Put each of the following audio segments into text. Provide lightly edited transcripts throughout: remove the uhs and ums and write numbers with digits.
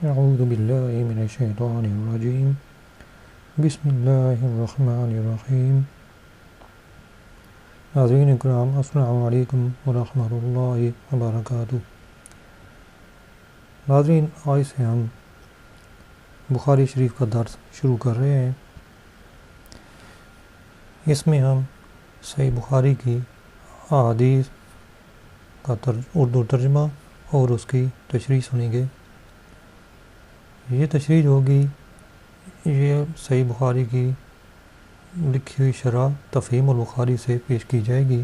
اعوذ باللہ من الشیطان الرجیم بسم اللہ الرحمن الرحیم۔ ناظرین اکرام، السلام علیکم ورحمۃ اللہ وبرکاتہ۔ ناظرین، آج سے ہم بخاری شریف کا درس شروع کر رہے ہیں۔ اس میں ہم صحیح بخاری کی احادیث کا اردو ترجمہ اور اس کی تشریح سنیں گے۔ یہ تشریح ہوگی، یہ صحیح بخاری کی لکھی ہوئی شرح تفہیم البخاری سے پیش کی جائے گی۔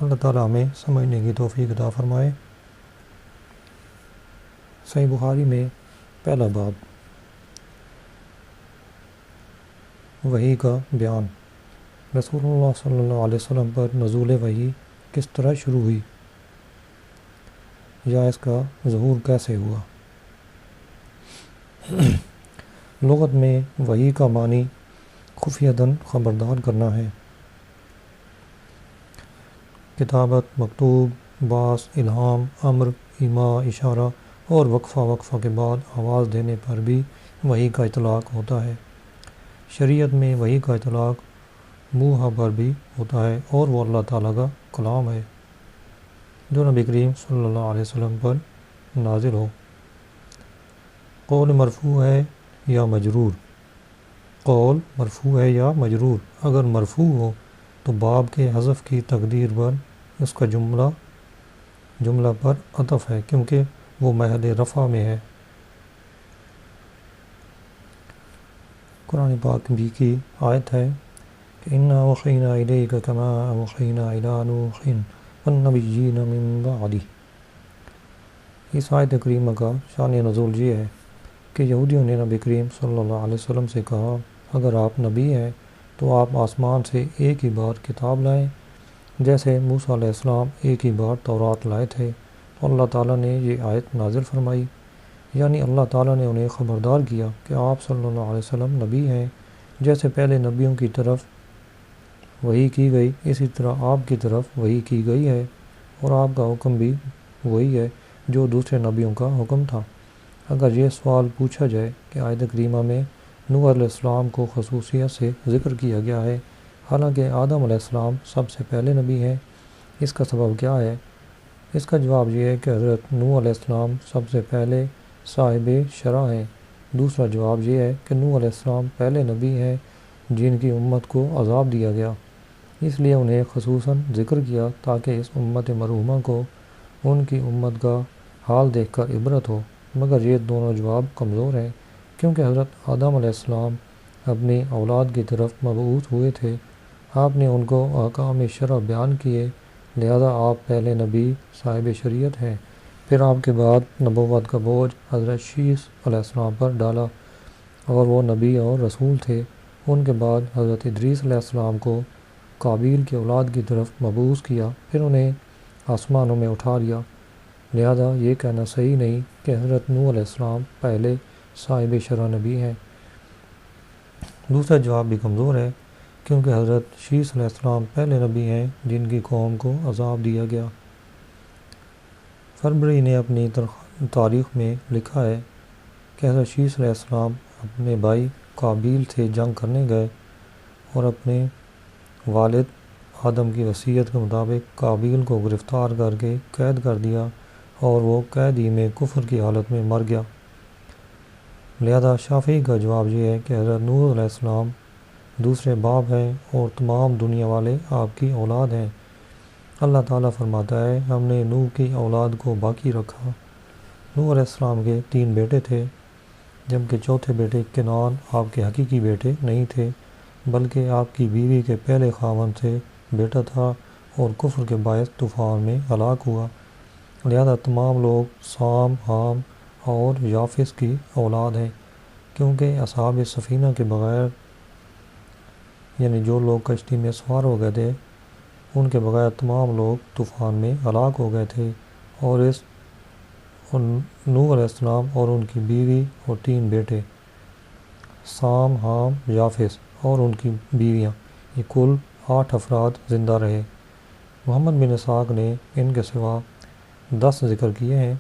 اللہ تعالیٰ ہمیں سمجھنے کی توفیق عطا فرمائے۔ صحیح بخاری میں پہلا باب، وحی کا بیان۔ رسول اللہ صلی اللہ علیہ وسلم پر نزول وحی کس طرح شروع ہوئی یا اس کا ظہور کیسے ہوا۔ لغت میں وحی کا معنی خفیتاً خبردار کرنا ہے۔ کتابت، مکتوب، باعث، الہام، امر، ایماء، اشارہ اور وقفہ کے بعد آواز دینے پر بھی وحی کا اطلاق ہوتا ہے۔ شریعت میں وحی کا اطلاق موحیٰ پر بھی ہوتا ہے اور وہ اللہ تعالیٰ کا کلام ہے جو نبی کریم صلی اللہ علیہ وسلم پر نازل ہو۔ قول مرفوع ہے یا مجرور؟ قول مرفوع ہے یا مجرور؟ اگر مرفوع ہو تو باب کے حذف کی تقدیر پر اس کا جملہ پر عطف ہے کیونکہ وہ محل رفع میں ہے۔ قرآن پاک بھی کی آیت ہے کہ اِنَّا أَوْحَيْنَا إِلَيْكَ كَمَا أَوْحَيْنَا إِلَىٰ نُوحٍ وَالنَّبِيِّينَ مِن بَعْدِهِ۔ اس آیت کریمہ کا شان نزول یہ ہے کہ یہودیوں نے نبی کریم صلی اللہ علیہ وسلم سے کہا، اگر آپ نبی ہیں تو آپ آسمان سے ایک ہی بار کتاب لائیں جیسے موسیٰ علیہ السلام ایک ہی بار تورات لائے تھے۔ تو اللہ تعالیٰ نے یہ آیت نازل فرمائی، یعنی اللہ تعالیٰ نے انہیں خبردار کیا کہ آپ صلی اللہ علیہ وسلم نبی ہیں۔ جیسے پہلے نبیوں کی طرف وحی کی گئی اسی طرح آپ کی طرف وحی کی گئی ہے، اور آپ کا حکم بھی وہی ہے جو دوسرے نبیوں کا حکم تھا۔ اگر یہ سوال پوچھا جائے کہ آیت کریمہ میں نوح علیہ السلام کو خصوصیت سے ذکر کیا گیا ہے حالانکہ آدم علیہ السلام سب سے پہلے نبی ہیں، اس کا سبب کیا ہے؟ اس کا جواب یہ ہے کہ حضرت نوح علیہ السلام سب سے پہلے صاحب شرع ہیں۔ دوسرا جواب یہ ہے کہ نوح علیہ السلام پہلے نبی ہیں جن کی امت کو عذاب دیا گیا، اس لیے انہیں خصوصاً ذکر کیا تاکہ اس امت مرحومہ کو ان کی امت کا حال دیکھ کر عبرت ہو۔ مگر یہ دونوں جواب کمزور ہیں کیونکہ حضرت آدم علیہ السلام اپنی اولاد کی طرف مبعوث ہوئے تھے، آپ نے ان کو احکام شرع بیان کیے، لہذا آپ پہلے نبی صاحب شریعت ہیں۔ پھر آپ کے بعد نبوت کا بوجھ حضرت شیس علیہ السلام پر ڈالا اور وہ نبی اور رسول تھے۔ ان کے بعد حضرت ادریس علیہ السلام کو قابیل کی اولاد کی طرف مبعوث کیا، پھر انہیں آسمانوں میں اٹھا لیا۔ لہذا یہ کہنا صحیح نہیں کہ حضرت نوح علیہ السلام پہلے صاحب شرع نبی ہیں۔ دوسرا جواب بھی کمزور ہے کیونکہ حضرت شیس علیہ السلام پہلے نبی ہیں جن کی قوم کو عذاب دیا گیا۔ فربری نے اپنی تاریخ میں لکھا ہے کہ حضرت شیس علیہ السلام اپنے بھائی قابیل سے جنگ کرنے گئے اور اپنے والد آدم کی وصیت کے مطابق قابیل کو گرفتار کر کے قید کر دیا اور وہ قید ہی میں کفر کی حالت میں مر گیا۔ لہذا شافعی کا جواب یہ ہے کہ حضرت نوح علیہ السلام دوسرے باپ ہیں اور تمام دنیا والے آپ کی اولاد ہیں۔ اللہ تعالیٰ فرماتا ہے، ہم نے نوح کی اولاد کو باقی رکھا۔ نوح علیہ السلام کے 3 بیٹے تھے جبکہ چوتھے بیٹے کنعان آپ کے حقیقی بیٹے نہیں تھے بلکہ آپ کی بیوی کے پہلے خاوند سے بیٹا تھا اور کفر کے باعث طوفان میں ہلاک ہوا۔ لہذا تمام لوگ سام، حام اور یافس کی اولاد ہیں کیونکہ اصحاب سفینہ کے بغیر، یعنی جو لوگ کشتی میں سوار ہو گئے تھے ان کے بغیر تمام لوگ طوفان میں ہلاک ہو گئے تھے، اور نوح علیہ السلام اور ان کی بیوی اور 3 بیٹے سام، حام، یافس اور ان کی بیویاں، یہ کل 8 افراد زندہ رہے۔ محمد بن اسحاق نے ان کے سوا 10 ذکر کیے ہیں۔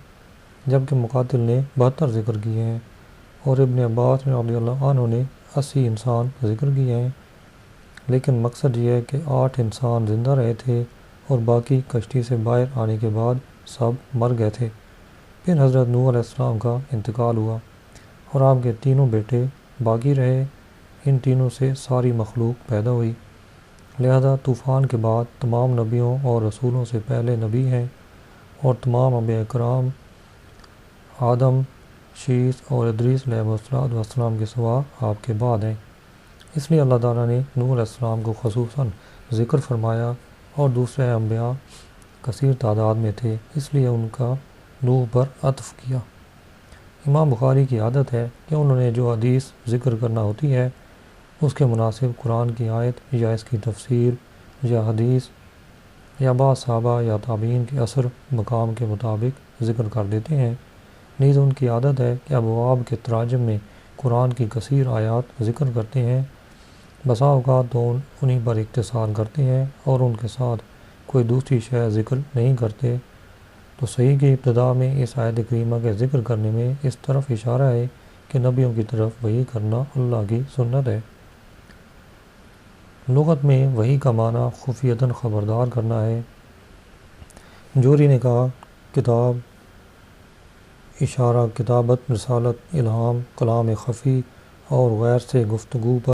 جبکہ مقاتل نے 72 ذکر کیے ہیں، اور ابن عباس رضی اللہ عنہ نے 80 انسان ذکر کیے ہیں۔ لیکن مقصد یہ ہے کہ 8 انسان زندہ رہے تھے اور باقی کشتی سے باہر آنے کے بعد سب مر گئے تھے۔ پھر حضرت نوح علیہ السلام کا انتقال ہوا اور آپ کے تینوں بیٹے باقی رہے۔ ان تینوں سے ساری مخلوق پیدا ہوئی، لہذا طوفان کے بعد تمام نبیوں اور رسولوں سے پہلے نبی ہیں، اور تمام انبیاء کرام آدم، شیث اور ادریس علیہ السلام کے سوا آپ کے بعد ہیں۔ اس لیے اللہ تعالیٰ نے نوح علیہ السلام کو خصوصاً ذکر فرمایا، اور دوسرے انبیاء کثیر تعداد میں تھے، اس لیے ان کا نوح پر عطف کیا۔ امام بخاری کی عادت ہے کہ انہوں نے جو حدیث ذکر کرنا ہوتی ہے اس کے مناسب قرآن کی آیت یا اس کی تفسیر یا حدیث یا بعض صحابہ یا تابعین کے اثر مقام کے مطابق ذکر کر دیتے ہیں۔ نیز ان کی عادت ہے کہ ابواب کے تراجم میں قرآن کی کثیر آیات ذکر کرتے ہیں، بسا اوقات تو انہی پر اختصار کرتے ہیں اور ان کے ساتھ کوئی دوسری شے ذکر نہیں کرتے۔ تو صحیح کی ابتدا میں اس آیت کریمہ کے ذکر کرنے میں اس طرف اشارہ ہے کہ نبیوں کی طرف وحی کرنا اللہ کی سنت ہے۔ لغت میں وحی کا معنی خفیتاً خبردار کرنا ہے۔ جوہری نے کہا کتاب، اشارہ، کتابت، رسالت، الہام، کلام خفی اور غیر سے گفتگو پر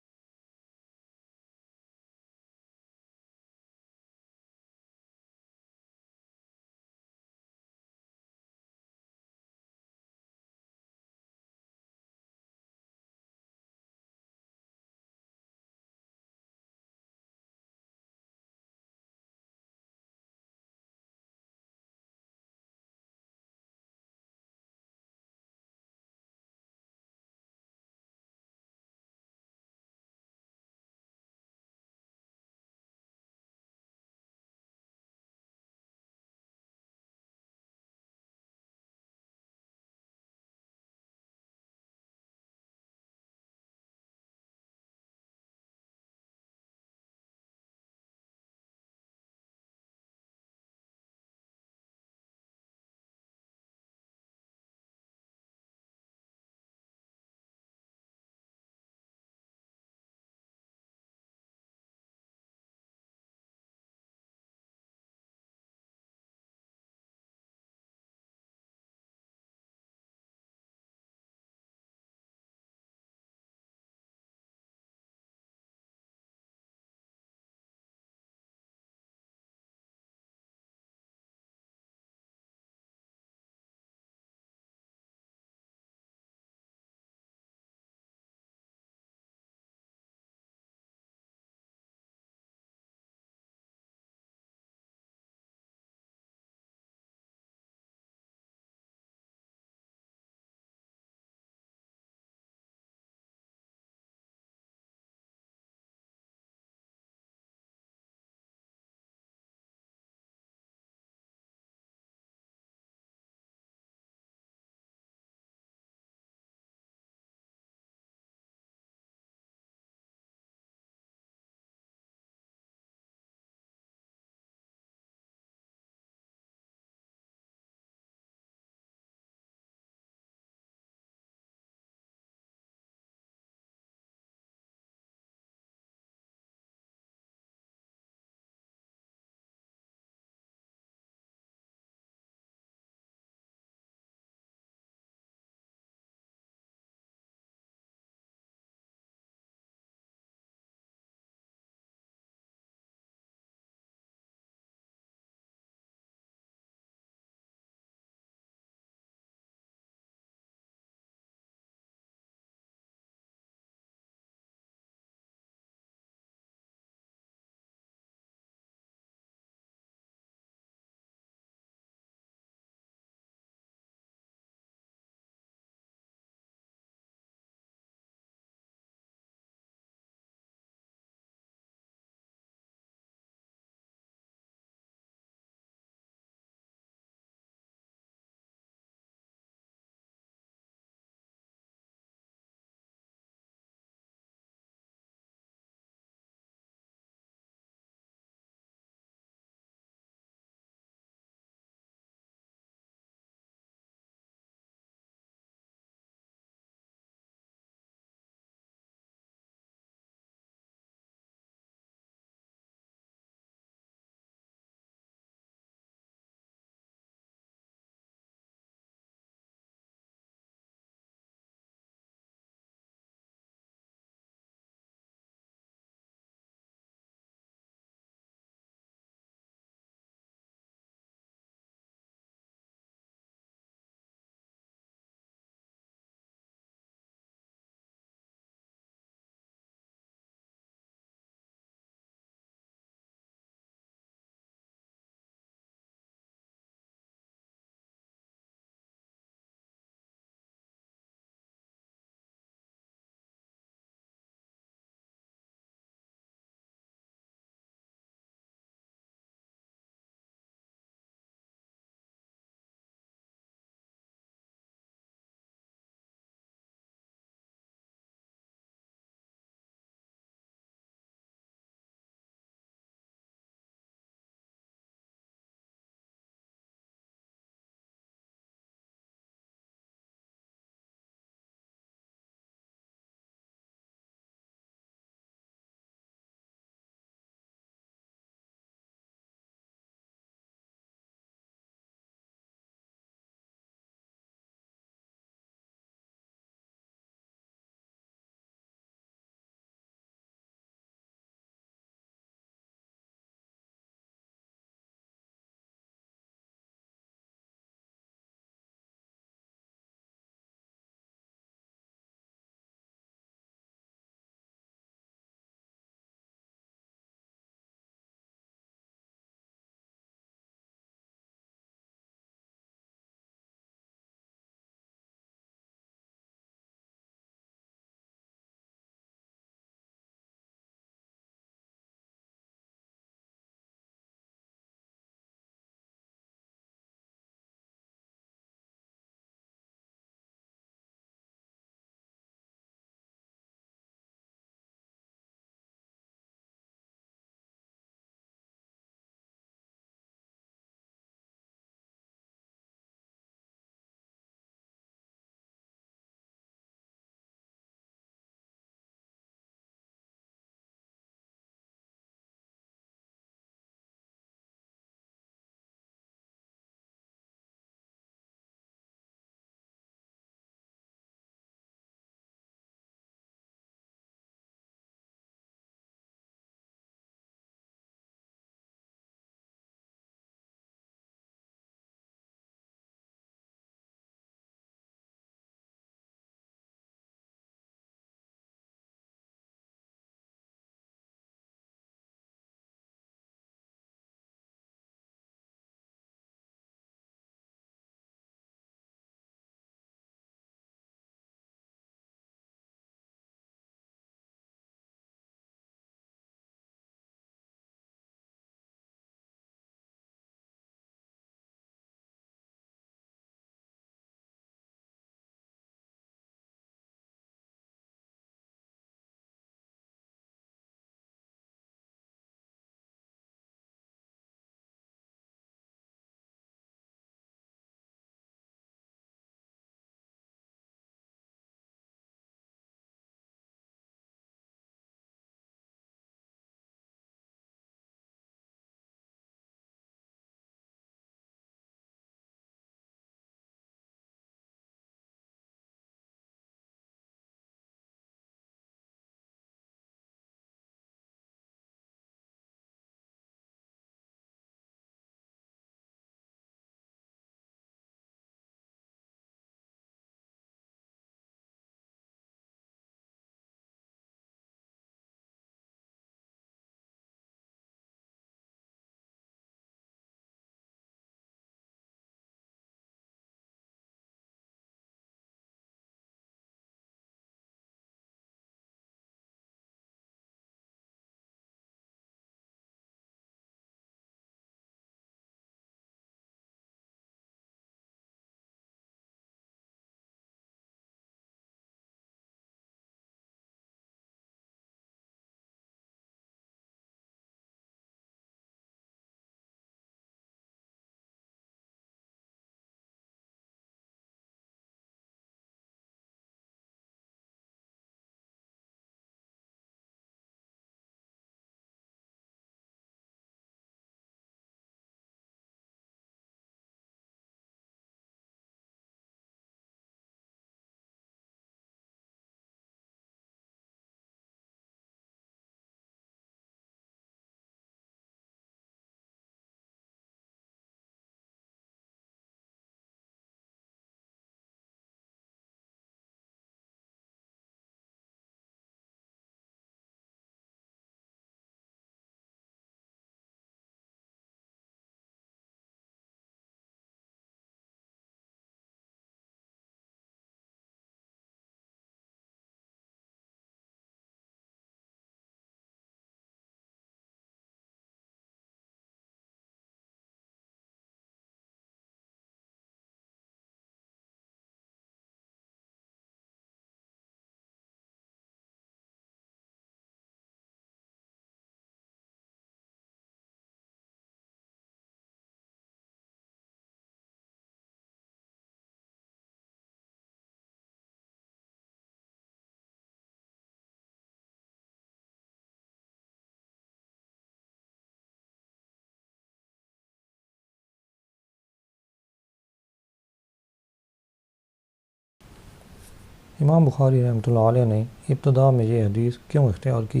امام بخاری رحمۃ اللہ علیہ نے ابتدا میں یہ حدیث کیوں اختیار کی؟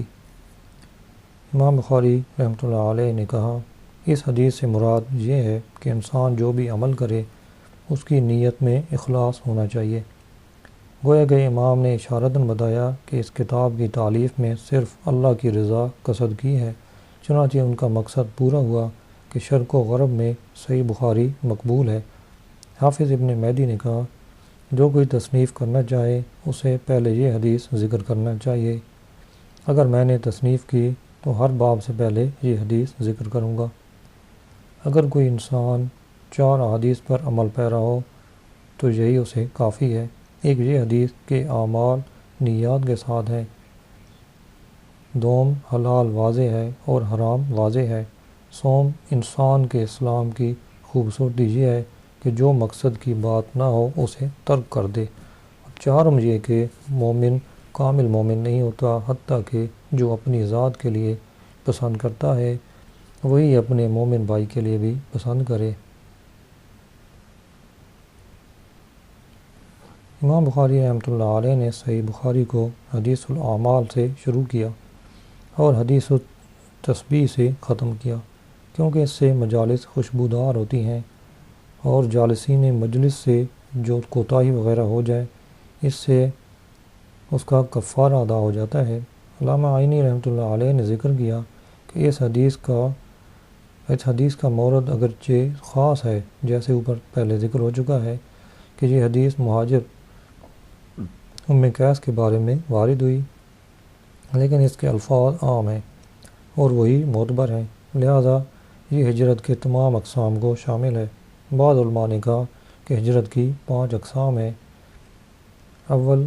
امام بخاری رحمۃ اللہ علیہ نے کہا، اس حدیث سے مراد یہ ہے کہ انسان جو بھی عمل کرے اس کی نیت میں اخلاص ہونا چاہیے۔ گویا کہ امام نے اشارتاً بتایا کہ اس کتاب کی تالیف میں صرف اللہ کی رضا قصد کی ہے، چنانچہ ان کا مقصد پورا ہوا کہ شرق و غرب میں صحیح بخاری مقبول ہے۔ حافظ ابن مہدی نے کہا، جو کوئی تصنیف کرنا چاہے اسے پہلے یہ حدیث ذکر کرنا چاہیے۔ اگر میں نے تصنیف کی تو ہر باب سے پہلے یہ حدیث ذکر کروں گا۔ اگر کوئی انسان 4 احادیث پر عمل پیرا ہو تو یہی اسے کافی ہے۔ ایک یہ حدیث کہ اعمال نیات کے ساتھ ہے، دوم حلال واضح ہے اور حرام واضح ہے، سوم انسان کے اسلام کی خوبصورتی یہ ہے کہ جو مقصد کی بات نہ ہو اسے ترک کر دے، اور چہارم یہ کہ مومن کامل مومن نہیں ہوتا حتیٰ کہ جو اپنی ذات کے لیے پسند کرتا ہے وہی اپنے مومن بھائی کے لیے بھی پسند کرے۔ امام بخاری رحمۃ اللہ علیہ نے صحیح بخاری کو حدیث الاعمال سے شروع کیا اور حدیث التسبیح سے ختم کیا، کیونکہ اس سے مجالس خوشبودار ہوتی ہیں اور جالسین مجلس سے جو کوتاہی وغیرہ ہو جائے اس سے اس کا کفارہ ادا ہو جاتا ہے۔ علامہ عینی رحمۃ اللہ علیہ نے ذکر کیا کہ اس حدیث کا مورد اگرچہ خاص ہے، جیسے اوپر پہلے ذکر ہو چکا ہے کہ یہ حدیث مہاجر ام قیس کے بارے میں وارد ہوئی، لیکن اس کے الفاظ عام ہیں اور وہی معتبر ہیں، لہذا یہ ہجرت کے تمام اقسام کو شامل ہے۔ بعض علماء نے کہا کہ ہجرت کی 5 اقسام ہیں: اول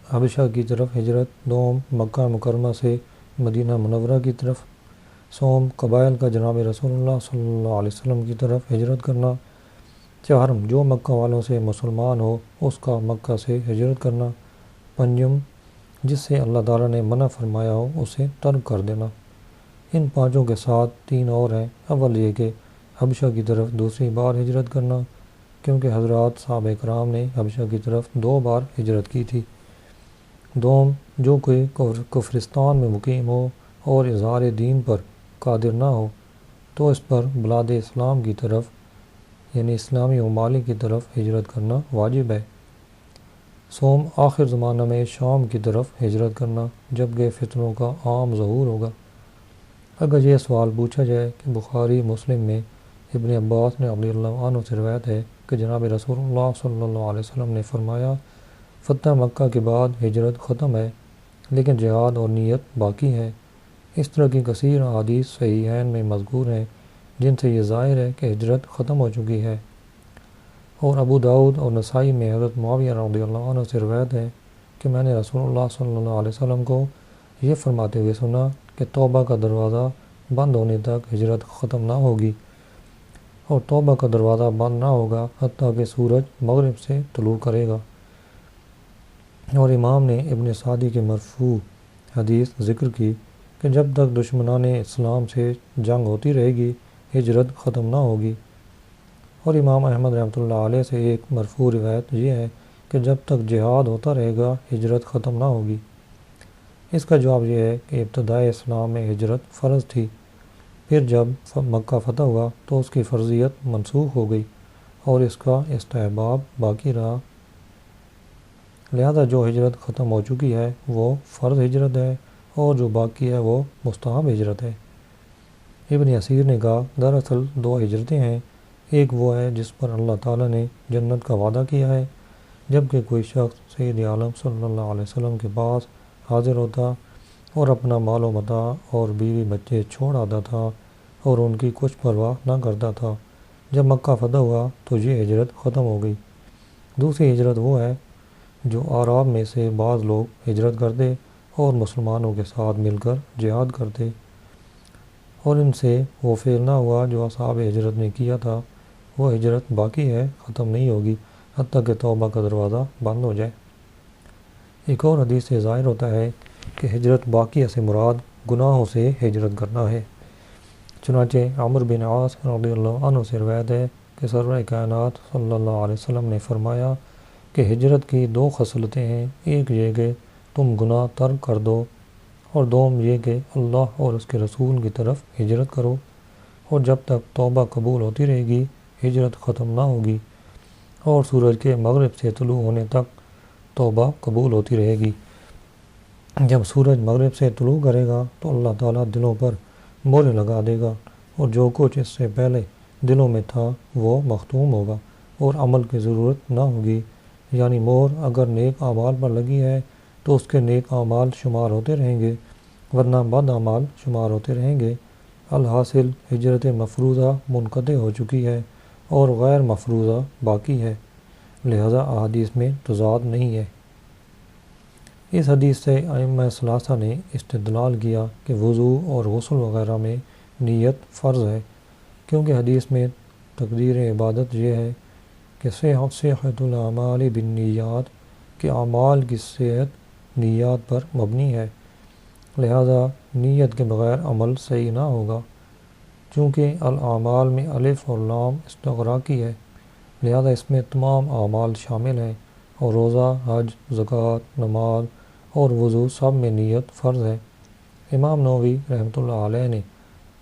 حبشہ کی طرف ہجرت، دوم مکہ مکرمہ سے مدینہ منورہ کی طرف، سوم قبائل کا جناب رسول اللہ صلی اللہ علیہ وسلم کی طرف ہجرت کرنا، چہارم جو مکہ والوں سے مسلمان ہو اس کا مکہ سے ہجرت کرنا، پنجم جس سے اللہ تعالیٰ نے منع فرمایا ہو اسے ترک کر دینا۔ ان 5 کے ساتھ 3 اور ہیں۔ اول یہ کہ حبشہ کی طرف دوسری بار ہجرت کرنا، کیونکہ حضرات صحابہ کرام نے حبشہ کی طرف 2 بار ہجرت کی تھی۔ دوم جو کوئی کفرستان میں مقیم ہو اور اظہار دین پر قادر نہ ہو تو اس پر بلاد اسلام کی طرف یعنی اسلامی ممالک کی طرف ہجرت کرنا واجب ہے۔ سوم آخر زمانہ میں شام کی طرف ہجرت کرنا جبکہ فتنوں کا عام ظہور ہوگا۔ اگر یہ سوال پوچھا جائے کہ بخاری مسلم میں ابن عباس نے رضی اللہ عنہ سے روایت ہے کہ جناب رسول اللہ صلی اللہ علیہ وسلم نے فرمایا، فتح مکہ کے بعد ہجرت ختم ہے لیکن جہاد اور نیت باقی ہے، اس طرح کی کثیر احادیث صحیحین میں مذکور ہیں جن سے یہ ظاہر ہے کہ ہجرت ختم ہو چکی ہے۔ اور ابو داؤد اور نسائی میں حضرت معاویہ رضی اللہ عنہ سے روایت ہے کہ میں نے رسول اللہ صلی اللہ علیہ وسلم کو یہ فرماتے ہوئے سنا کہ توبہ کا دروازہ بند ہونے تک ہجرت ختم نہ ہوگی، اور توبہ کا دروازہ بند نہ ہوگا حتیٰ کہ سورج مغرب سے طلوع کرے گا۔ اور امام نے ابن سعدی کے مرفوع حدیث ذکر کی کہ جب تک دشمنان اسلام سے جنگ ہوتی رہے گی ہجرت ختم نہ ہوگی۔ اور امام احمد رحمۃ اللہ علیہ سے ایک مرفوع روایت یہ ہے کہ جب تک جہاد ہوتا رہے گا ہجرت ختم نہ ہوگی۔ اس کا جواب یہ ہے کہ ابتدائے اسلام میں ہجرت فرض تھی، پھر جب مکہ فتح ہوا تو اس کی فرضیت منسوخ ہو گئی اور اس کا استحباب باقی رہا، لہذا جو ہجرت ختم ہو چکی ہے وہ فرض ہجرت ہے اور جو باقی ہے وہ مستحب ہجرت ہے۔ ابن اسیر نے کہا، دراصل 2 ہجرتیں ہیں، ایک وہ ہے جس پر اللہ تعالیٰ نے جنت کا وعدہ کیا ہے، جبکہ کوئی شخص سید عالم صلی اللہ علیہ وسلم کے پاس حاضر ہوتا اور اپنا مال و متاع اور بیوی بچے چھوڑ آتا تھا اور ان کی کچھ پرواہ نہ کرتا تھا۔ جب مکہ فتح ہوا تو یہ ہجرت ختم ہو گئی۔ دوسری ہجرت وہ ہے جو اعراب میں سے بعض لوگ ہجرت کرتے اور مسلمانوں کے ساتھ مل کر جہاد کرتے، اور ان سے وہ فعل نہ ہوا جو اصحاب ہجرت نے کیا تھا، وہ ہجرت باقی ہے، ختم نہیں ہوگی حتیٰ کہ توبہ کا دروازہ بند ہو جائے۔ ایک اور حدیث سے ظاہر ہوتا ہے کہ ہجرت باقیہ سے مراد گناہوں سے ہجرت کرنا ہے۔ چنانچہ عمرو بن عاص رضی اللہ عنہ سے روایت ہے کہ سرور کائنات صلی اللہ علیہ وسلم نے فرمایا کہ ہجرت کی دو خصلتیں ہیں، ایک یہ کہ تم گناہ ترک کر دو، اور دوم یہ کہ اللہ اور اس کے رسول کی طرف ہجرت کرو، اور جب تک توبہ قبول ہوتی رہے گی ہجرت ختم نہ ہوگی، اور سورج کے مغرب سے طلوع ہونے تک توبہ قبول ہوتی رہے گی۔ جب سورج مغرب سے طلوع کرے گا تو اللہ تعالیٰ دلوں پر مہر لگا دے گا، اور جو کچھ اس سے پہلے دلوں میں تھا وہ مختوم ہوگا اور عمل کی ضرورت نہ ہوگی، یعنی مہر اگر نیک اعمال پر لگی ہے تو اس کے نیک اعمال شمار ہوتے رہیں گے، ورنہ بد اعمال شمار ہوتے رہیں گے۔ الحاصل ہجرت مفروضہ منقطع ہو چکی ہے اور غیر مفروضہ باقی ہے، لہذا احادیث میں تضاد نہیں ہے۔ اس حدیث سے ائمہ ثلاثہ نے استدلال کیا کہ وضو اور غسل وغیرہ میں نیت فرض ہے، کیونکہ حدیث میں تقدیر عبادت یہ ہے کہ صحت الاعمال بالنیات، کہ اعمال کی صحت نیات پر مبنی ہے، لہذا نیت کے بغیر عمل صحیح نہ ہوگا۔ چونکہ الاعمال میں الف اور لام استغراقی ہے، لہذا اس میں تمام اعمال شامل ہیں، اور روزہ، حج، زکوٰۃ، نماز اور وضو سب میں نیت فرض ہے۔ امام نووی رحمۃ اللہ علیہ نے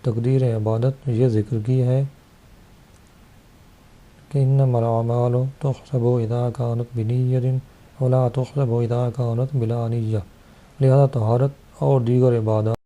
تقدیر عبادت یہ ذکر کی ہے کہ انما الاعمال تحسب اذا كانت بنیۃ ولا تحسب اذا كانت بلا نیہ، لہذا طہارت اور دیگر عبادات